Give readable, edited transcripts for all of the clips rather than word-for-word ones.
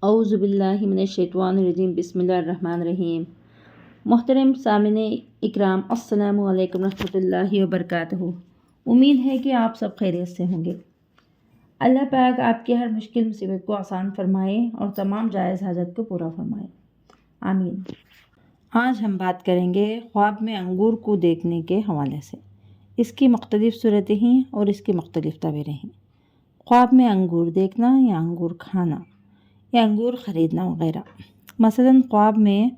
اعوذ باللہ من الشیطان الرجیم، بسم اللہ الرحمن الرحیم۔ محترم سامعین اکرام، السلام علیکم ورحمۃ اللہ وبرکاتہ۔ امید ہے کہ آپ سب خیریت سے ہوں گے۔ اللہ پاک آپ کی ہر مشکل مصیبت کو آسان فرمائے اور تمام جائز حاجت کو پورا فرمائے، آمین۔ آج ہم بات کریں گے خواب میں انگور کو دیکھنے کے حوالے سے۔ اس کی مختلف صورتیں ہیں اور اس کی مختلف تعبیریں ہیں۔ خواب میں انگور دیکھنا یا انگور کھانا یا انگور خریدنا وغیرہ۔ مثلاً خواب میں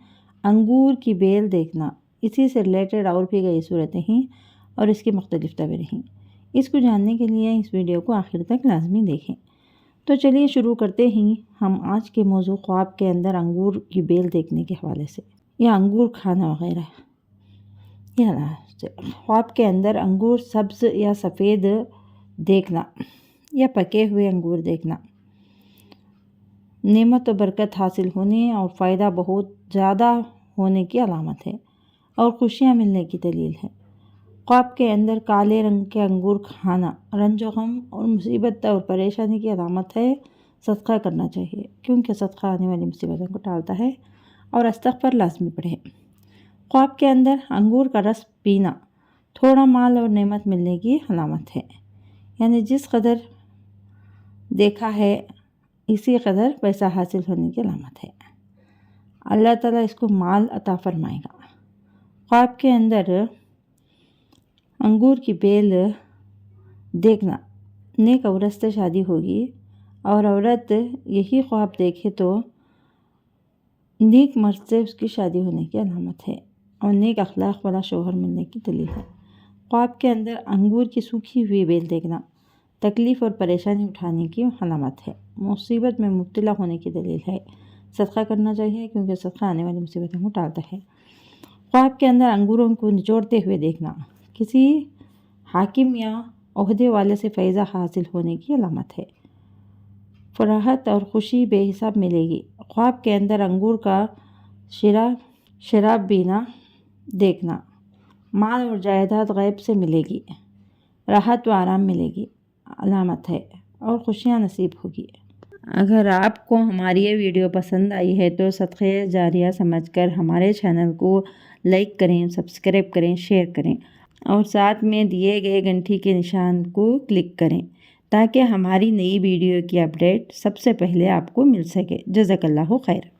انگور کی بیل دیکھنا، اسی سے ریلیٹڈ اور بھی کئی صورتیں ہیں اور اس کی مختلف تعبیریں ہیں۔ اس کو جاننے کے لیے اس ویڈیو کو آخر تک لازمی دیکھیں۔ تو چلیے شروع کرتے ہیں ہم آج کے موضوع خواب کے اندر انگور کی بیل دیکھنے کے حوالے سے یا انگور کھانا وغیرہ۔ خواب کے اندر انگور سبز یا سفید دیکھنا یا پکے ہوئے انگور دیکھنا نعمت و برکت حاصل ہونے اور فائدہ بہت زیادہ ہونے کی علامت ہے اور خوشیاں ملنے کی دلیل ہے۔ خواب کے اندر کالے رنگ کے انگور کھانا رنج و غم اور مصیبت اور پریشانی کی علامت ہے۔ صدقہ کرنا چاہیے کیونکہ صدقہ آنے والی مصیبتوں کو ٹالتا ہے اور استغفار لازمی پڑھیں۔ خواب کے اندر انگور کا رس پینا تھوڑا مال اور نعمت ملنے کی علامت ہے، یعنی جس قدر دیکھا ہے اسی قدر پیسہ حاصل ہونے کی علامت ہے۔ اللہ تعالیٰ اس کو مال عطا فرمائے گا۔ خواب کے اندر انگور کی بیل دیکھنا نیک عورت سے شادی ہوگی، اور عورت یہی خواب دیکھے تو نیک مرد سے اس کی شادی ہونے کی علامت ہے اور نیک اخلاق والا شوہر ملنے کی دلیل ہے۔ خواب کے اندر انگور کی سوکھی ہوئی بیل دیکھنا تکلیف اور پریشانی اٹھانے کی علامت ہے، مصیبت میں مبتلا ہونے کی دلیل ہے۔ صدقہ کرنا چاہیے کیونکہ صدقہ آنے والی مصیبتوں کو ٹالتا ہے۔ خواب کے اندر انگوروں کو نچوڑتے ہوئے دیکھنا کسی حاکم یا عہدے والے سے فیضہ حاصل ہونے کی علامت ہے، فراحت اور خوشی بے حساب ملے گی۔ خواب کے اندر انگور کا شراب پینا دیکھنا مال اور جائیداد غیب سے ملے گی، راحت و آرام ملے گی علامت ہے اور خوشیاں نصیب ہوگی۔ اگر آپ کو ہماری یہ ویڈیو پسند آئی ہے تو صدقہ جاریہ سمجھ کر ہمارے چینل کو لائک کریں، سبسکرائب کریں، شیئر کریں اور ساتھ میں دیے گئے گھنٹی کے نشان کو کلک کریں تاکہ ہماری نئی ویڈیو کی اپڈیٹ سب سے پہلے آپ کو مل سکے۔ جزاک اللہ خیر۔